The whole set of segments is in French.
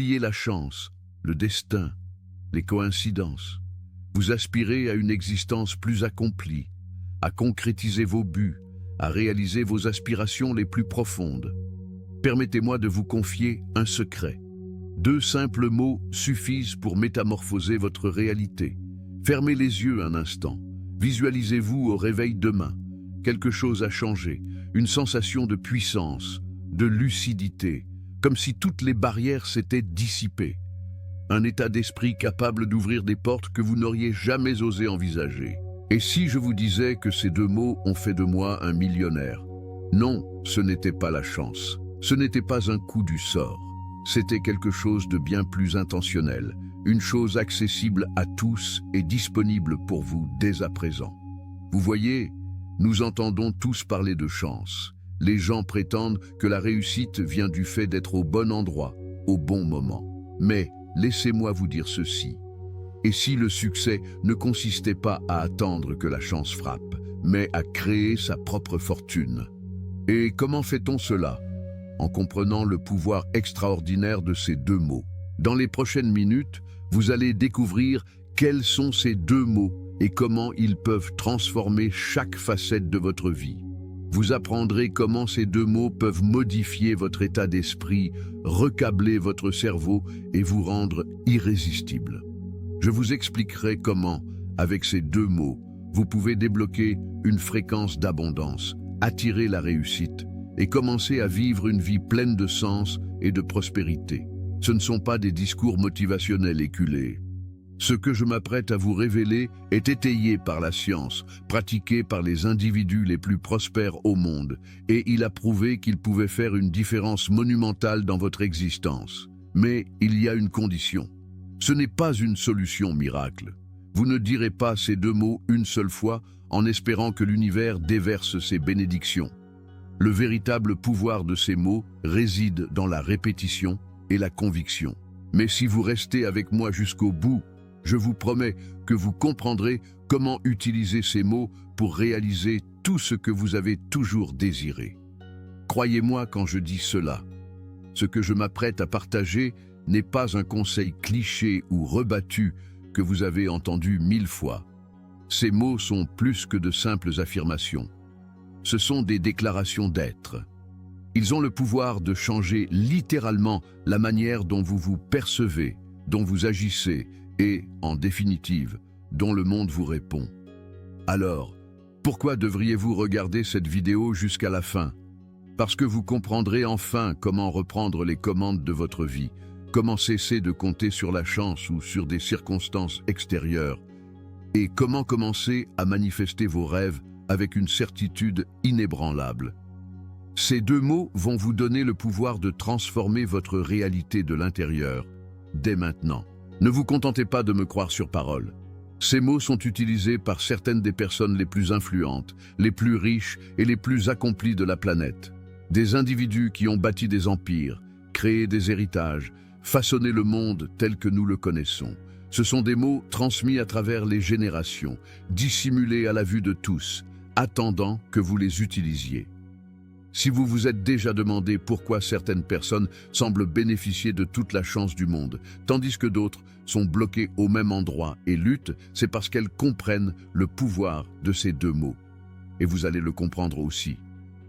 oubliez la chance, le destin, les coïncidences. Vous aspirez à une existence plus accomplie, à concrétiser vos buts, à réaliser vos aspirations les plus profondes. Permettez-moi de vous confier un secret. 2 simples mots suffisent pour métamorphoser votre réalité. Fermez les yeux un instant. Visualisez-vous au réveil demain. Quelque chose a changé, une sensation de puissance, de lucidité, comme si toutes les barrières s'étaient dissipées. Un état d'esprit capable d'ouvrir des portes que vous n'auriez jamais osé envisager. Et si je vous disais que ces 2 mots ont fait de moi un millionnaire? Non, ce n'était pas la chance. Ce n'était pas un coup du sort. C'était quelque chose de bien plus intentionnel, une chose accessible à tous et disponible pour vous dès à présent. Vous voyez, nous entendons tous parler de chance. Les gens prétendent que la réussite vient du fait d'être au bon endroit, au bon moment. Mais laissez-moi vous dire ceci. Et si le succès ne consistait pas à attendre que la chance frappe, mais à créer sa propre fortune? Et comment fait-on cela? En comprenant le pouvoir extraordinaire de ces 2 mots. Dans les prochaines minutes, vous allez découvrir quels sont ces 2 mots et comment ils peuvent transformer chaque facette de votre vie. Vous apprendrez comment ces 2 mots peuvent modifier votre état d'esprit, recabler votre cerveau et vous rendre irrésistible. Je vous expliquerai comment, avec ces 2 mots, vous pouvez débloquer une fréquence d'abondance, attirer la réussite et commencer à vivre une vie pleine de sens et de prospérité. Ce ne sont pas des discours motivationnels éculés. Ce que je m'apprête à vous révéler est étayé par la science, pratiqué par les individus les plus prospères au monde, et il a prouvé qu'il pouvait faire une différence monumentale dans votre existence. Mais il y a une condition. Ce n'est pas une solution miracle. Vous ne direz pas ces 2 mots une seule fois en espérant que l'univers déverse ses bénédictions. Le véritable pouvoir de ces mots réside dans la répétition et la conviction. Mais si vous restez avec moi jusqu'au bout, je vous promets que vous comprendrez comment utiliser ces mots pour réaliser tout ce que vous avez toujours désiré. Croyez-moi quand je dis cela. Ce que je m'apprête à partager n'est pas un conseil cliché ou rebattu que vous avez entendu 1000 fois. Ces mots sont plus que de simples affirmations. Ce sont des déclarations d'être. Ils ont le pouvoir de changer littéralement la manière dont vous vous percevez, dont vous agissez et, en définitive, dont le monde vous répond. Alors, pourquoi devriez-vous regarder cette vidéo jusqu'à la fin? Parce que vous comprendrez enfin comment reprendre les commandes de votre vie, comment cesser de compter sur la chance ou sur des circonstances extérieures, et comment commencer à manifester vos rêves avec une certitude inébranlable. Ces 2 mots vont vous donner le pouvoir de transformer votre réalité de l'intérieur, dès maintenant. Ne vous contentez pas de me croire sur parole. Ces mots sont utilisés par certaines des personnes les plus influentes, les plus riches et les plus accomplies de la planète. Des individus qui ont bâti des empires, créé des héritages, façonné le monde tel que nous le connaissons. Ce sont des mots transmis à travers les générations, dissimulés à la vue de tous, attendant que vous les utilisiez. Si vous vous êtes déjà demandé pourquoi certaines personnes semblent bénéficier de toute la chance du monde, tandis que d'autres sont bloquées au même endroit et luttent, c'est parce qu'elles comprennent le pouvoir de ces 2 mots. Et vous allez le comprendre aussi.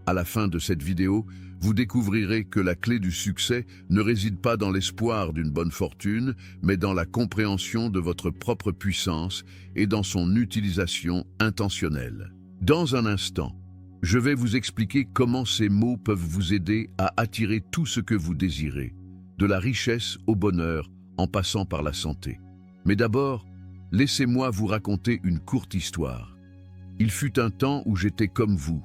À la fin de cette vidéo, vous découvrirez que la clé du succès ne réside pas dans l'espoir d'une bonne fortune, mais dans la compréhension de votre propre puissance et dans son utilisation intentionnelle. Dans un instant, je vais vous expliquer comment ces mots peuvent vous aider à attirer tout ce que vous désirez, de la richesse au bonheur, en passant par la santé. Mais d'abord, laissez-moi vous raconter une courte histoire. Il fut un temps où j'étais comme vous,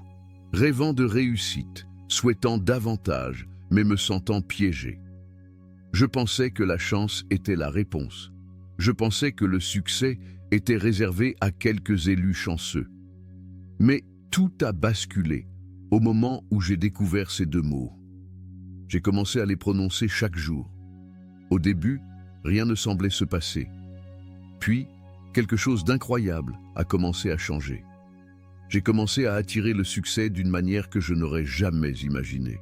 rêvant de réussite, souhaitant davantage, mais me sentant piégé. Je pensais que la chance était la réponse. Je pensais que le succès était réservé à quelques élus chanceux. Mais tout a basculé au moment où j'ai découvert ces 2 mots. J'ai commencé à les prononcer chaque jour. Au début, rien ne semblait se passer. Puis, quelque chose d'incroyable a commencé à changer. J'ai commencé à attirer le succès d'une manière que je n'aurais jamais imaginée.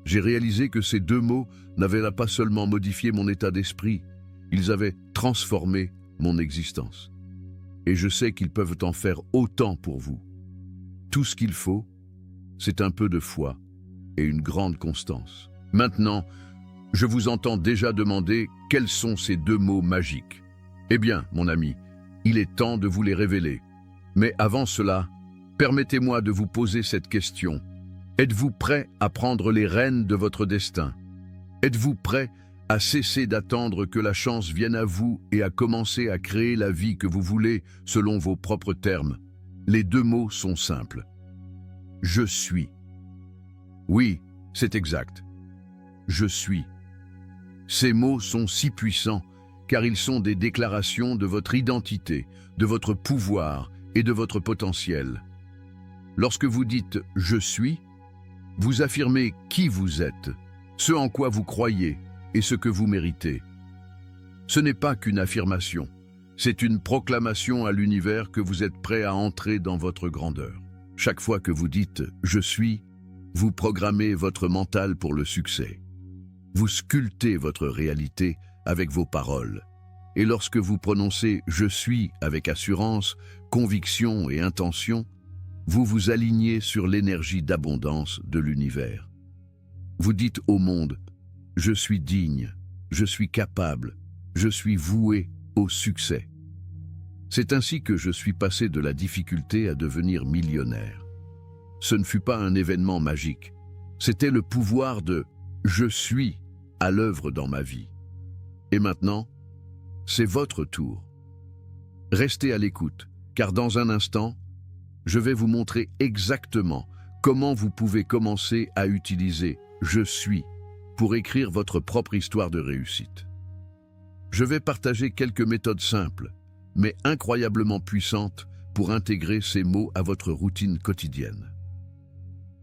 J'ai réalisé que ces deux mots n'avaient pas seulement modifié mon état d'esprit, ils avaient transformé mon existence. Et je sais qu'ils peuvent en faire autant pour vous. Tout ce qu'il faut, c'est un peu de foi et une grande constance. Maintenant, je vous entends déjà demander quels sont ces deux mots magiques. Eh bien, mon ami, il est temps de vous les révéler. Mais avant cela, permettez-moi de vous poser cette question. Êtes-vous prêt à prendre les rênes de votre destin? Êtes-vous prêt à cesser d'attendre que la chance vienne à vous et à commencer à créer la vie que vous voulez selon vos propres termes? Les deux mots sont simples. Je suis. Oui, c'est exact. Je suis. Ces mots sont si puissants car ils sont des déclarations de votre identité, de votre pouvoir et de votre potentiel. Lorsque vous dites « je suis », vous affirmez qui vous êtes, ce en quoi vous croyez et ce que vous méritez. Ce n'est pas qu'une affirmation, c'est une proclamation à l'univers que vous êtes prêt à entrer dans votre grandeur. Chaque fois que vous dites « je suis », vous programmez votre mental pour le succès. Vous sculptez votre réalité avec vos paroles. Et lorsque vous prononcez « je suis » avec assurance, conviction et intention, vous vous alignez sur l'énergie d'abondance de l'univers. Vous dites au monde « je suis digne, je suis capable, je suis voué au succès ». C'est ainsi que je suis passé de la difficulté à devenir millionnaire. Ce ne fut pas un événement magique, c'était le pouvoir de « je suis » à l'œuvre dans ma vie. Et maintenant, c'est votre tour. Restez à l'écoute, car dans un instant, je vais vous montrer exactement comment vous pouvez commencer à utiliser « je suis » pour écrire votre propre histoire de réussite. Je vais partager quelques méthodes simples, mais incroyablement puissantes pour intégrer ces mots à votre routine quotidienne.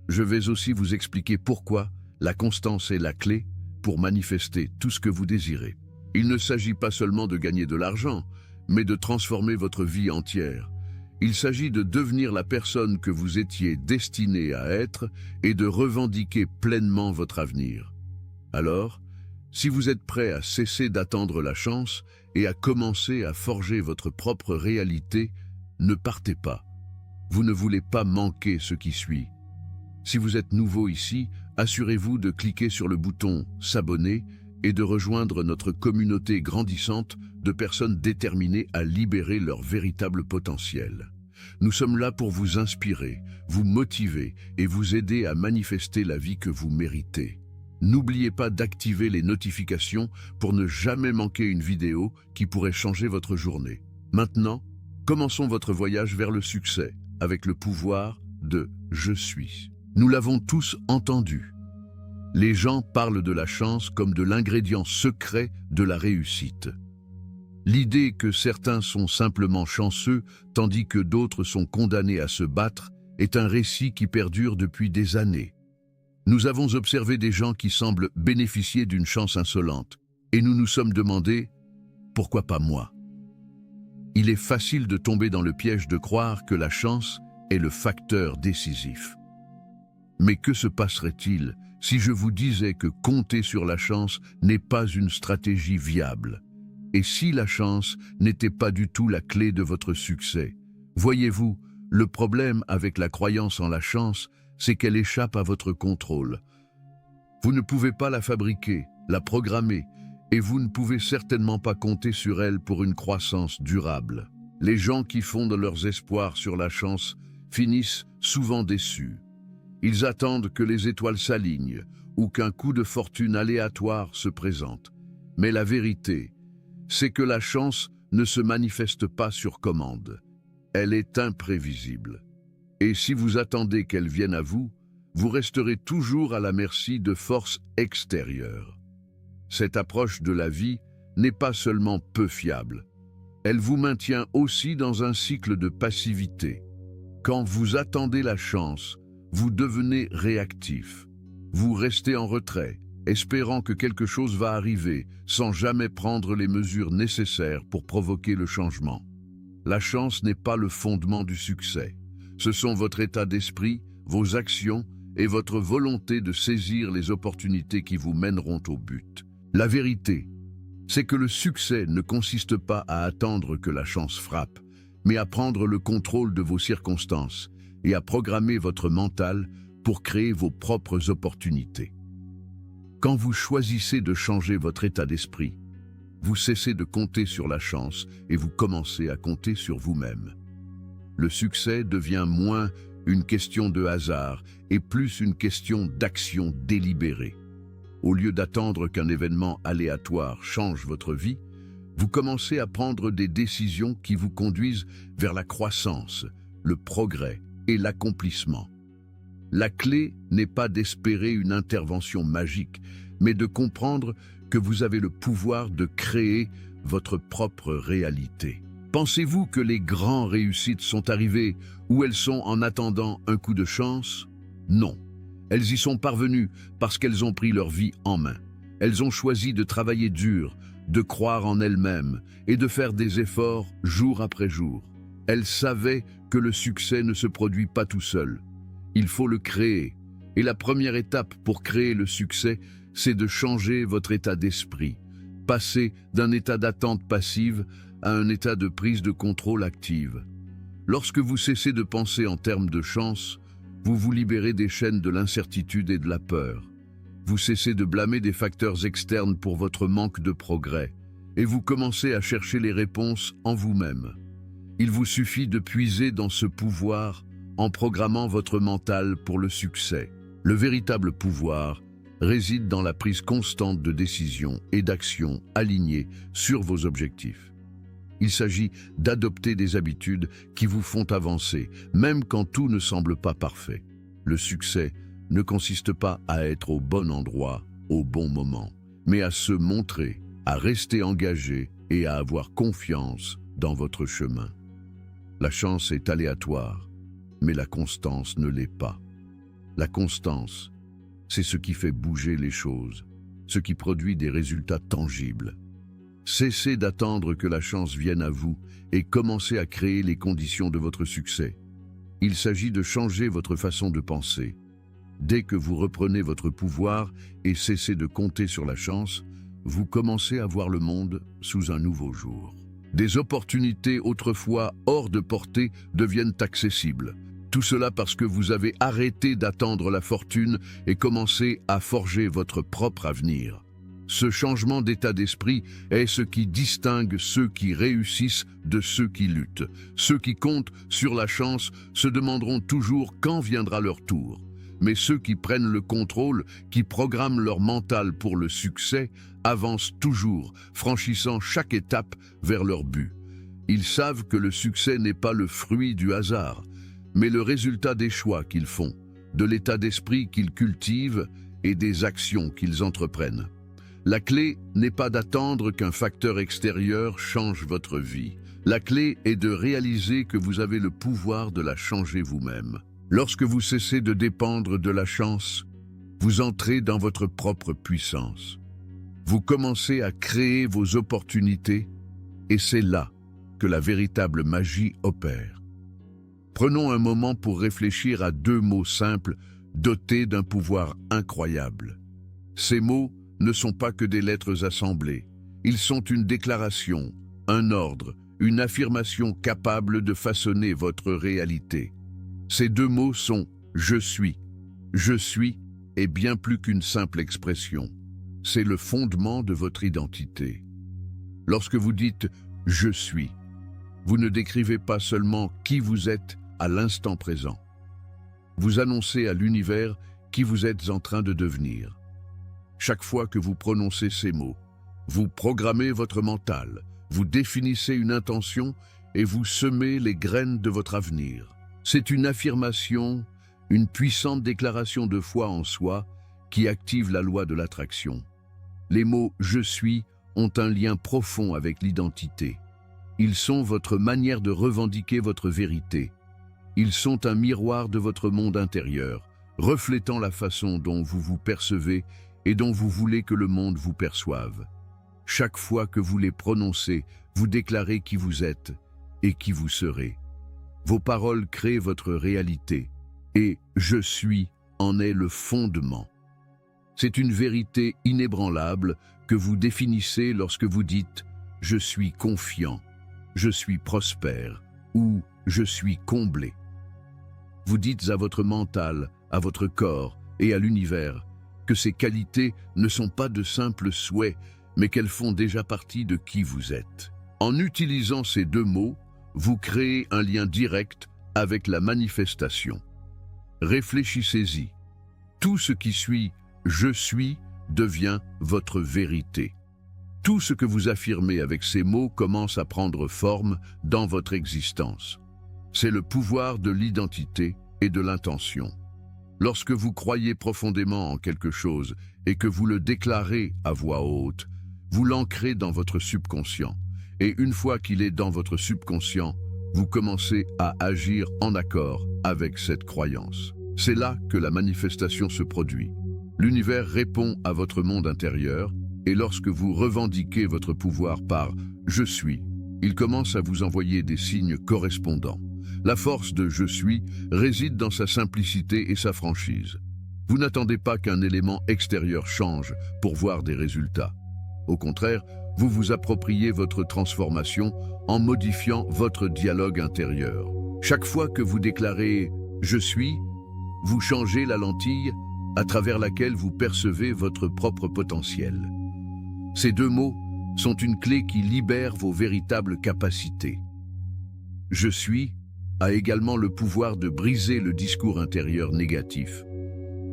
Je vais aussi vous expliquer pourquoi la constance est la clé pour manifester tout ce que vous désirez. Il ne s'agit pas seulement de gagner de l'argent, mais de transformer votre vie entière. Il s'agit de devenir la personne que vous étiez destiné à être et de revendiquer pleinement votre avenir. Alors, si vous êtes prêt à cesser d'attendre la chance et à commencer à forger votre propre réalité, ne partez pas. Vous ne voulez pas manquer ce qui suit. Si vous êtes nouveau ici, assurez-vous de cliquer sur le bouton « S'abonner » et de rejoindre notre communauté grandissante de personnes déterminées à libérer leur véritable potentiel. Nous sommes là pour vous inspirer, vous motiver et vous aider à manifester la vie que vous méritez. N'oubliez pas d'activer les notifications pour ne jamais manquer une vidéo qui pourrait changer votre journée. Maintenant, commençons votre voyage vers le succès avec le pouvoir de « Je suis ». Nous l'avons tous entendu. Les gens parlent de la chance comme de l'ingrédient secret de la réussite. L'idée que certains sont simplement chanceux tandis que d'autres sont condamnés à se battre est un récit qui perdure depuis des années. Nous avons observé des gens qui semblent bénéficier d'une chance insolente et nous nous sommes demandé « pourquoi pas moi ?» Il est facile de tomber dans le piège de croire que la chance est le facteur décisif. Mais que se passerait-il si je vous disais que compter sur la chance n'est pas une stratégie viable? Et si la chance n'était pas du tout la clé de votre succès? Voyez-vous, le problème avec la croyance en la chance, c'est qu'elle échappe à votre contrôle. Vous ne pouvez pas la fabriquer, la programmer, et vous ne pouvez certainement pas compter sur elle pour une croissance durable. Les gens qui fondent leurs espoirs sur la chance finissent souvent déçus. Ils attendent que les étoiles s'alignent ou qu'un coup de fortune aléatoire se présente. Mais la vérité, c'est que la chance ne se manifeste pas sur commande. Elle est imprévisible. Et si vous attendez qu'elle vienne à vous, vous resterez toujours à la merci de forces extérieures. Cette approche de la vie n'est pas seulement peu fiable. Elle vous maintient aussi dans un cycle de passivité. Quand vous attendez la chance, vous devenez réactif. Vous restez en retrait, espérant que quelque chose va arriver, sans jamais prendre les mesures nécessaires pour provoquer le changement. La chance n'est pas le fondement du succès. Ce sont votre état d'esprit, vos actions et votre volonté de saisir les opportunités qui vous mèneront au but. La vérité, c'est que le succès ne consiste pas à attendre que la chance frappe, mais à prendre le contrôle de vos circonstances et à programmer votre mental pour créer vos propres opportunités. Quand vous choisissez de changer votre état d'esprit, vous cessez de compter sur la chance et vous commencez à compter sur vous-même. Le succès devient moins une question de hasard et plus une question d'action délibérée. Au lieu d'attendre qu'un événement aléatoire change votre vie, vous commencez à prendre des décisions qui vous conduisent vers la croissance, le progrès et l'accomplissement. La clé n'est pas d'espérer une intervention magique, mais de comprendre que vous avez le pouvoir de créer votre propre réalité. Pensez-vous que les grandes réussites sont arrivées ou elles sont en attendant un coup de chance? Non. Elles y sont parvenues parce qu'elles ont pris leur vie en main. Elles ont choisi de travailler dur, de croire en elles-mêmes et de faire des efforts jour après jour. Elles savaient que le succès ne se produit pas tout seul. Il faut le créer. Et la première étape pour créer le succès, c'est de changer votre état d'esprit. Passer d'un état d'attente passive à un état de prise de contrôle active. Lorsque vous cessez de penser en termes de chance, vous vous libérez des chaînes de l'incertitude et de la peur. Vous cessez de blâmer des facteurs externes pour votre manque de progrès et vous commencez à chercher les réponses en vous-même. Il vous suffit de puiser dans ce pouvoir en programmant votre mental pour le succès. Le véritable pouvoir réside dans la prise constante de décisions et d'actions alignées sur vos objectifs. Il s'agit d'adopter des habitudes qui vous font avancer, même quand tout ne semble pas parfait. Le succès ne consiste pas à être au bon endroit, au bon moment, mais à se montrer, à rester engagé et à avoir confiance dans votre chemin. La chance est aléatoire, mais la constance ne l'est pas. La constance, c'est ce qui fait bouger les choses, ce qui produit des résultats tangibles. Cessez d'attendre que la chance vienne à vous et commencez à créer les conditions de votre succès. Il s'agit de changer votre façon de penser. Dès que vous reprenez votre pouvoir et cessez de compter sur la chance, vous commencez à voir le monde sous un nouveau jour. Des opportunités autrefois hors de portée deviennent accessibles. Tout cela parce que vous avez arrêté d'attendre la fortune et commencé à forger votre propre avenir. Ce changement d'état d'esprit est ce qui distingue ceux qui réussissent de ceux qui luttent. Ceux qui comptent sur la chance se demanderont toujours quand viendra leur tour. Mais ceux qui prennent le contrôle, qui programment leur mental pour le succès, avancent toujours, franchissant chaque étape vers leur but. Ils savent que le succès n'est pas le fruit du hasard, mais le résultat des choix qu'ils font, de l'état d'esprit qu'ils cultivent et des actions qu'ils entreprennent. La clé n'est pas d'attendre qu'un facteur extérieur change votre vie. La clé est de réaliser que vous avez le pouvoir de la changer vous-même. Lorsque vous cessez de dépendre de la chance, vous entrez dans votre propre puissance. Vous commencez à créer vos opportunités et c'est là que la véritable magie opère. Prenons un moment pour réfléchir à deux mots simples dotés d'un pouvoir incroyable. Ces mots ne sont pas que des lettres assemblées. Ils sont une déclaration, un ordre, une affirmation capable de façonner votre réalité. Ces deux mots sont « je suis ». Je suis est bien plus qu'une simple expression. C'est le fondement de votre identité. Lorsque vous dites « je suis », vous ne décrivez pas seulement qui vous êtes à l'instant présent. Vous annoncez à l'univers qui vous êtes en train de devenir. Chaque fois que vous prononcez ces mots, vous programmez votre mental, vous définissez une intention et vous semez les graines de votre avenir. C'est une affirmation, une puissante déclaration de foi en soi qui active la loi de l'attraction. Les mots « je suis » ont un lien profond avec l'identité. Ils sont votre manière de revendiquer votre vérité. Ils sont un miroir de votre monde intérieur, reflétant la façon dont vous vous percevez et dont vous voulez que le monde vous perçoive. Chaque fois que vous les prononcez, vous déclarez qui vous êtes et qui vous serez. Vos paroles créent votre réalité et « je suis » en est le fondement. C'est une vérité inébranlable que vous définissez lorsque vous dites « je suis confiant »,« je suis prospère » ou « je suis comblé ». Vous dites à votre mental, à votre corps et à l'univers que ces qualités ne sont pas de simples souhaits, mais qu'elles font déjà partie de qui vous êtes. En utilisant ces deux mots, vous créez un lien direct avec la manifestation. Réfléchissez-y. Tout ce qui suit « je suis » devient votre vérité. Tout ce que vous affirmez avec ces mots commence à prendre forme dans votre existence. C'est le pouvoir de l'identité et de l'intention. Lorsque vous croyez profondément en quelque chose et que vous le déclarez à voix haute, vous l'ancrez dans votre subconscient. Et une fois qu'il est dans votre subconscient, vous commencez à agir en accord avec cette croyance. C'est là que la manifestation se produit. L'univers répond à votre monde intérieur et lorsque vous revendiquez votre pouvoir par « je suis », il commence à vous envoyer des signes correspondants. La force de « je suis » réside dans sa simplicité et sa franchise. Vous n'attendez pas qu'un élément extérieur change pour voir des résultats. Au contraire, vous vous appropriez votre transformation en modifiant votre dialogue intérieur. Chaque fois que vous déclarez « je suis », vous changez la lentille à travers laquelle vous percevez votre propre potentiel. Ces deux mots sont une clé qui libère vos véritables capacités. « Je suis » a également le pouvoir de briser le discours intérieur négatif.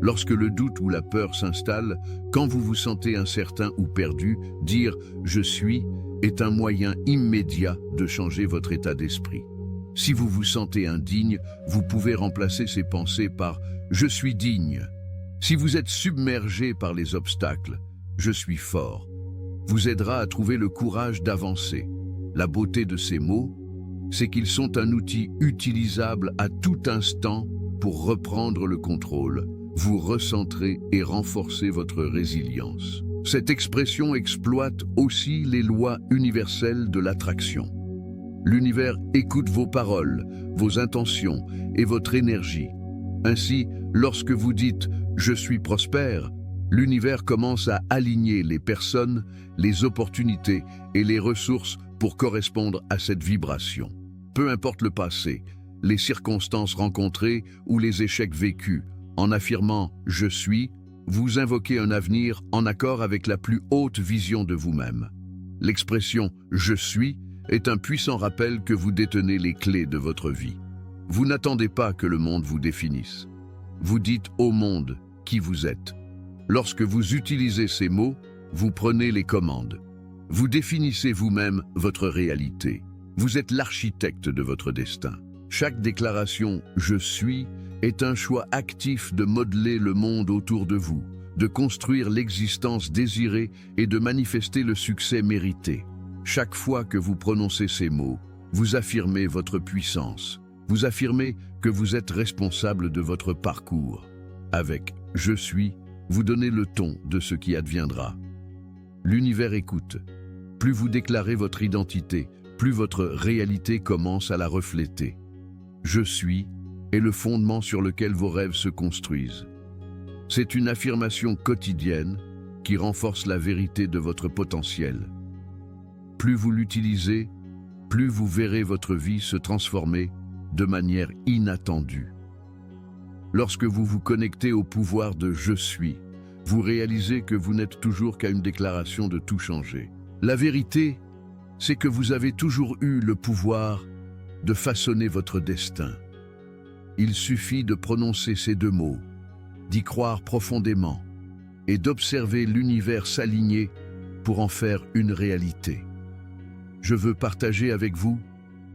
Lorsque le doute ou la peur s'installe, quand vous vous sentez incertain ou perdu, dire « je suis » est un moyen immédiat de changer votre état d'esprit. Si vous vous sentez indigne, vous pouvez remplacer ces pensées par « je suis digne ». Si vous êtes submergé par les obstacles, « je suis fort » vous aidera à trouver le courage d'avancer. La beauté de ces mots, c'est qu'ils sont un outil utilisable à tout instant pour reprendre le contrôle, vous recentrer et renforcer votre résilience. Cette expression exploite aussi les lois universelles de l'attraction. L'univers écoute vos paroles, vos intentions et votre énergie. Ainsi, lorsque vous dites « je suis prospère », l'univers commence à aligner les personnes, les opportunités et les ressources pour correspondre à cette vibration. Peu importe le passé, les circonstances rencontrées ou les échecs vécus, en affirmant « je suis », vous invoquez un avenir en accord avec la plus haute vision de vous-même. L'expression « je suis » est un puissant rappel que vous détenez les clés de votre vie. Vous n'attendez pas que le monde vous définisse. Vous dites au monde qui vous êtes. Lorsque vous utilisez ces mots, vous prenez les commandes. Vous définissez vous-même votre réalité. Vous êtes l'architecte de votre destin. Chaque déclaration « je suis » est un choix actif de modeler le monde autour de vous, de construire l'existence désirée et de manifester le succès mérité. Chaque fois que vous prononcez ces mots, vous affirmez votre puissance. Vous affirmez que vous êtes responsable de votre parcours. Avec « je suis », vous donnez le ton de ce qui adviendra. L'univers écoute. Plus vous déclarez votre identité, plus votre réalité commence à la refléter. « Je suis » est le fondement sur lequel vos rêves se construisent. C'est une affirmation quotidienne qui renforce la vérité de votre potentiel. Plus vous l'utilisez, plus vous verrez votre vie se transformer de manière inattendue. Lorsque vous vous connectez au pouvoir de « je suis », vous réalisez que vous n'êtes toujours qu'à une déclaration de tout changer. La vérité, c'est que vous avez toujours eu le pouvoir de façonner votre destin. Il suffit de prononcer ces deux mots, d'y croire profondément et d'observer l'univers s'aligner pour en faire une réalité. Je veux partager avec vous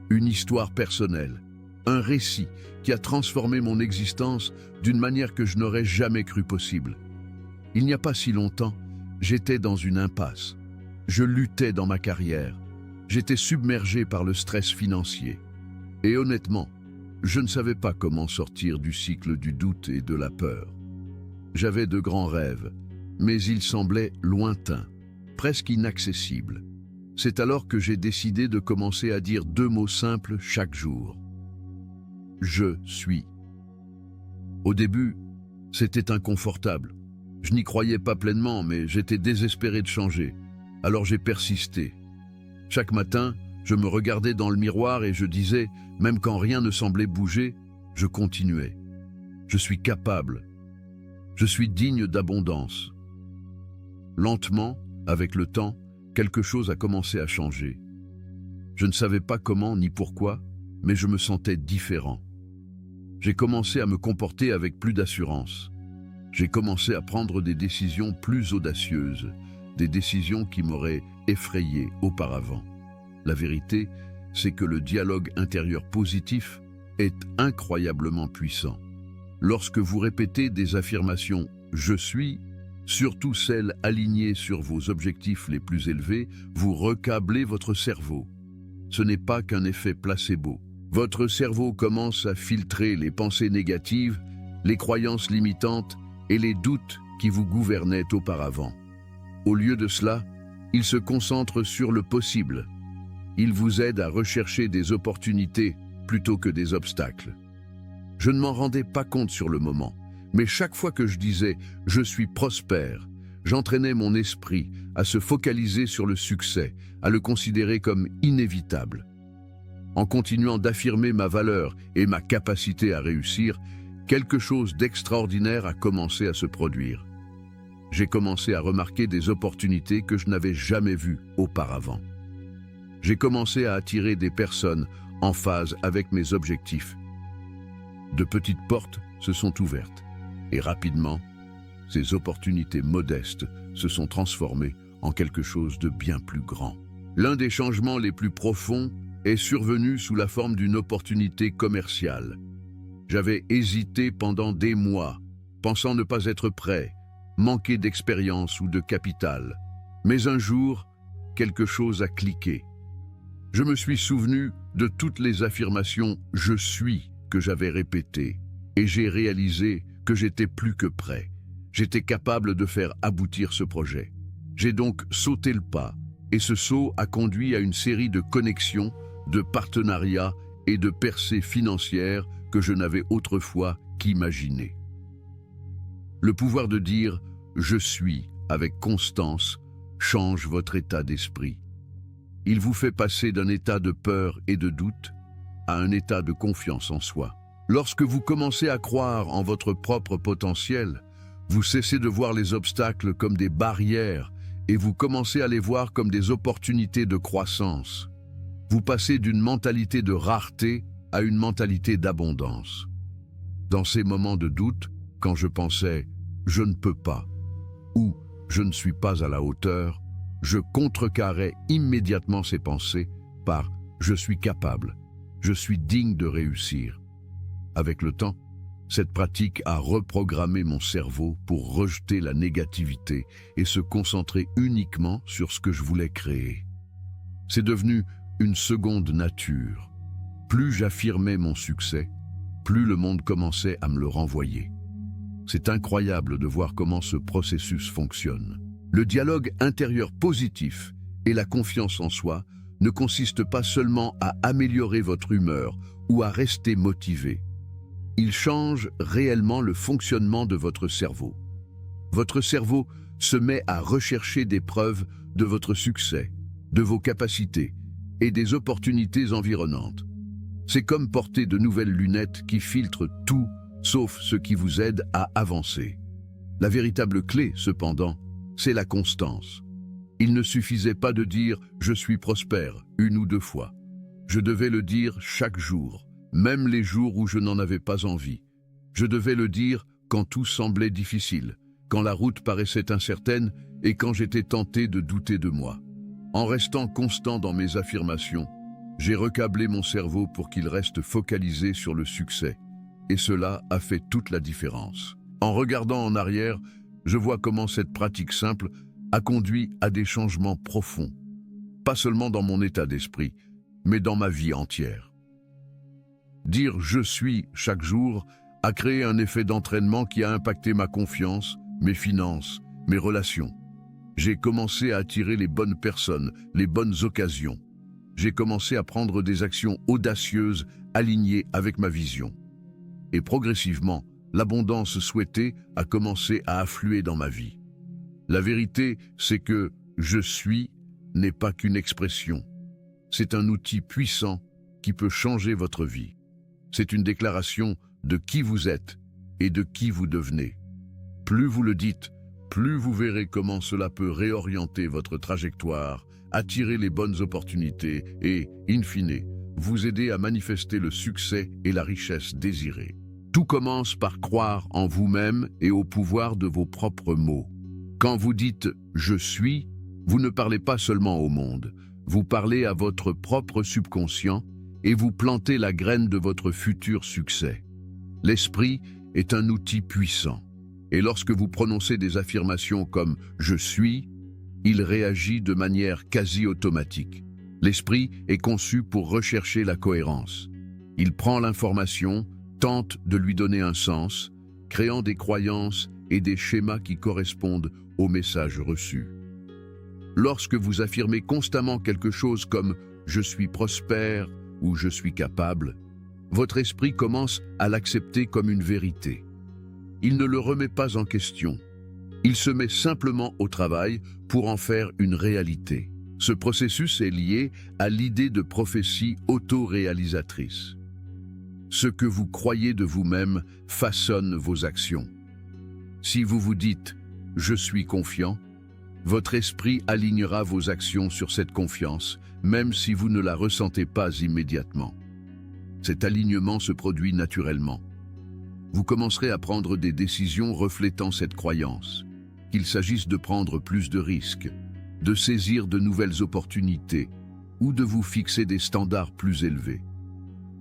une histoire personnelle, un récit qui a transformé mon existence d'une manière que je n'aurais jamais cru possible. Il n'y a pas si longtemps, j'étais dans une impasse. Je luttais dans ma carrière. J'étais submergé par le stress financier. Et honnêtement, je ne savais pas comment sortir du cycle du doute et de la peur. J'avais de grands rêves, mais ils semblaient lointains, presque inaccessibles. C'est alors que j'ai décidé de commencer à dire deux mots simples chaque jour. Je suis. Au début, C'était inconfortable. Je n'y croyais pas pleinement, mais j'étais désespéré de changer. Alors j'ai persisté. Chaque matin, je me regardais dans le miroir et je disais, même quand rien ne semblait bouger, je continuais. Je suis capable. Je suis digne d'abondance. Lentement, avec le temps, quelque chose a commencé à changer. Je ne savais pas comment ni pourquoi, mais je me sentais différent. J'ai commencé à me comporter avec plus d'assurance. J'ai commencé à prendre des décisions plus audacieuses, des décisions qui m'auraient effrayé auparavant. La vérité, c'est que le dialogue intérieur positif est incroyablement puissant. Lorsque vous répétez des affirmations « je suis », surtout celles alignées sur vos objectifs les plus élevés, vous recablez votre cerveau. Ce n'est pas qu'un effet placebo. Votre cerveau commence à filtrer les pensées négatives, les croyances limitantes et les doutes qui vous gouvernaient auparavant. Au lieu de cela, il se concentre sur le possible. Il vous aide à rechercher des opportunités plutôt que des obstacles. Je ne m'en rendais pas compte sur le moment, mais chaque fois que je disais « je suis prospère », j'entraînais mon esprit à se focaliser sur le succès, à le considérer comme inévitable. En continuant d'affirmer ma valeur et ma capacité à réussir, quelque chose d'extraordinaire a commencé à se produire. J'ai commencé à remarquer des opportunités que je n'avais jamais vues auparavant. J'ai commencé à attirer des personnes en phase avec mes objectifs. De petites portes se sont ouvertes et rapidement, ces opportunités modestes se sont transformées en quelque chose de bien plus grand. L'un des changements les plus profonds est survenu sous la forme d'une opportunité commerciale. J'avais hésité pendant des mois, pensant ne pas être prêt, manquer d'expérience ou de capital. Mais un jour, quelque chose a cliqué. Je me suis souvenu de toutes les affirmations « je suis » que j'avais répétées et j'ai réalisé que j'étais plus que prêt. J'étais capable de faire aboutir ce projet. J'ai donc sauté le pas et ce saut a conduit à une série de connexions, de partenariats et de percées financières que je n'avais autrefois qu'imaginer. Le pouvoir de dire « je suis » avec constance change votre état d'esprit. Il vous fait passer d'un état de peur et de doute à un état de confiance en soi. Lorsque vous commencez à croire en votre propre potentiel, vous cessez de voir les obstacles comme des barrières et vous commencez à les voir comme des opportunités de croissance. Vous passez d'une mentalité de rareté à une mentalité d'abondance. Dans ces moments de doute, quand je pensais « je ne peux pas » ou « je ne suis pas à la hauteur », je contrecarrais immédiatement ces pensées par « je suis capable », « je suis digne de réussir ». Avec le temps, cette pratique a reprogrammé mon cerveau pour rejeter la négativité et se concentrer uniquement sur ce que je voulais créer. C'est devenu une seconde nature. Plus j'affirmais mon succès, plus le monde commençait à me le renvoyer. C'est incroyable de voir comment ce processus fonctionne. Le dialogue intérieur positif et la confiance en soi ne consistent pas seulement à améliorer votre humeur ou à rester motivé. Il change réellement le fonctionnement de votre cerveau. Votre cerveau se met à rechercher des preuves de votre succès, de vos capacités et des opportunités environnantes. C'est comme porter de nouvelles lunettes qui filtrent tout sauf ce qui vous aide à avancer. La véritable clé, cependant, c'est la constance. Il ne suffisait pas de dire « je suis prospère » une ou deux fois. Je devais le dire chaque jour, même les jours où je n'en avais pas envie. Je devais le dire quand tout semblait difficile, quand la route paraissait incertaine et quand j'étais tenté de douter de moi. En restant constant dans mes affirmations, j'ai recablé mon cerveau pour qu'il reste focalisé sur le succès. Et cela a fait toute la différence. En regardant en arrière, je vois comment cette pratique simple a conduit à des changements profonds. Pas seulement dans mon état d'esprit, mais dans ma vie entière. Dire « je suis » chaque jour a créé un effet d'entraînement qui a impacté ma confiance, mes finances, mes relations. J'ai commencé à attirer les bonnes personnes, les bonnes occasions. J'ai commencé à prendre des actions audacieuses alignées avec ma vision. Et progressivement, l'abondance souhaitée a commencé à affluer dans ma vie. La vérité, c'est que « je suis » n'est pas qu'une expression. C'est un outil puissant qui peut changer votre vie. C'est une déclaration de qui vous êtes et de qui vous devenez. Plus vous le dites, plus vous verrez comment cela peut réorienter votre trajectoire, attirer les bonnes opportunités et, in fine, vous aider à manifester le succès et la richesse désirée. Tout commence par croire en vous-même et au pouvoir de vos propres mots. Quand vous dites « je suis », vous ne parlez pas seulement au monde, vous parlez à votre propre subconscient et vous plantez la graine de votre futur succès. L'esprit est un outil puissant. Et lorsque vous prononcez des affirmations comme « je suis », il réagit de manière quasi automatique. L'esprit est conçu pour rechercher la cohérence. Il prend l'information, tente de lui donner un sens, créant des croyances et des schémas qui correspondent au message reçu. Lorsque vous affirmez constamment quelque chose comme « je suis prospère » ou « je suis capable », votre esprit commence à l'accepter comme une vérité. Il ne le remet pas en question. Il se met simplement au travail pour en faire une réalité. Ce processus est lié à l'idée de prophétie auto-réalisatrice. Ce que vous croyez de vous-même façonne vos actions. Si vous vous dites « je suis confiant », votre esprit alignera vos actions sur cette confiance, même si vous ne la ressentez pas immédiatement. Cet alignement se produit naturellement. Vous commencerez à prendre des décisions reflétant cette croyance, qu'il s'agisse de prendre plus de risques, de saisir de nouvelles opportunités ou de vous fixer des standards plus élevés.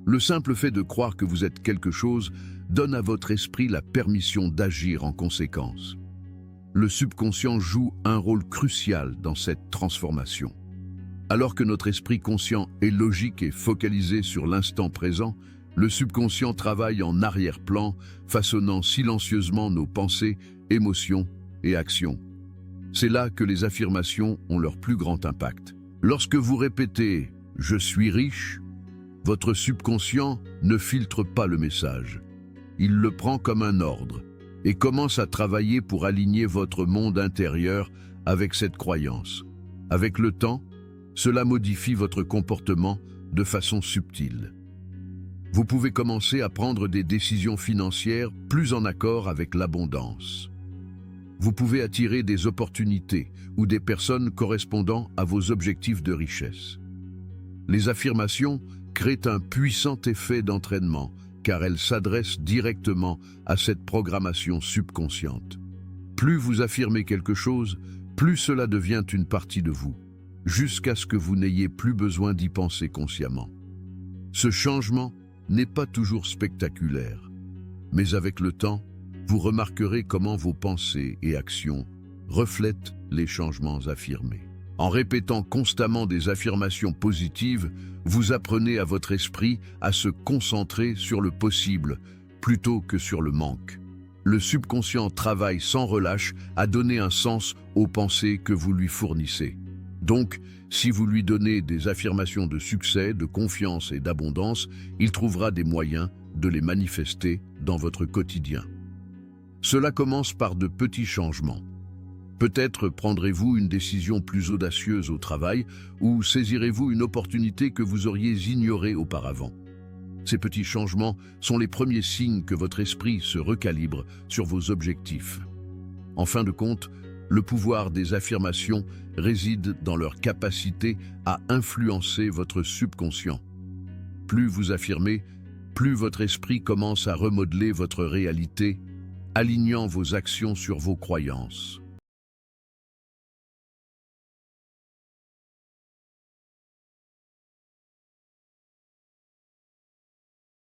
Le simple fait de croire que vous êtes quelque chose donne à votre esprit la permission d'agir en conséquence. Le subconscient joue un rôle crucial dans cette transformation. Alors que notre esprit conscient est logique et focalisé sur l'instant présent, le subconscient travaille en arrière-plan, façonnant silencieusement nos pensées, émotions et actions. C'est là que les affirmations ont leur plus grand impact. Lorsque vous répétez « je suis riche », votre subconscient ne filtre pas le message. Il le prend comme un ordre et commence à travailler pour aligner votre monde intérieur avec cette croyance. Avec le temps, cela modifie votre comportement de façon subtile. Vous pouvez commencer à prendre des décisions financières plus en accord avec l'abondance. Vous pouvez attirer des opportunités ou des personnes correspondant à vos objectifs de richesse. Les affirmations créent un puissant effet d'entraînement car elles s'adressent directement à cette programmation subconsciente. Plus vous affirmez quelque chose, plus cela devient une partie de vous, jusqu'à ce que vous n'ayez plus besoin d'y penser consciemment. Ce changement n'est pas toujours spectaculaire, mais avec le temps, vous remarquerez comment vos pensées et actions reflètent les changements affirmés. En répétant constamment des affirmations positives, vous apprenez à votre esprit à se concentrer sur le possible plutôt que sur le manque. Le subconscient travaille sans relâche à donner un sens aux pensées que vous lui fournissez. Donc, si vous lui donnez des affirmations de succès, de confiance et d'abondance, il trouvera des moyens de les manifester dans votre quotidien. Cela commence par de petits changements. Peut-être prendrez-vous une décision plus audacieuse au travail ou saisirez-vous une opportunité que vous auriez ignorée auparavant. Ces petits changements sont les premiers signes que votre esprit se recalibre sur vos objectifs. En fin de compte, le pouvoir des affirmations réside dans leur capacité à influencer votre subconscient. Plus vous affirmez, plus votre esprit commence à remodeler votre réalité, alignant vos actions sur vos croyances.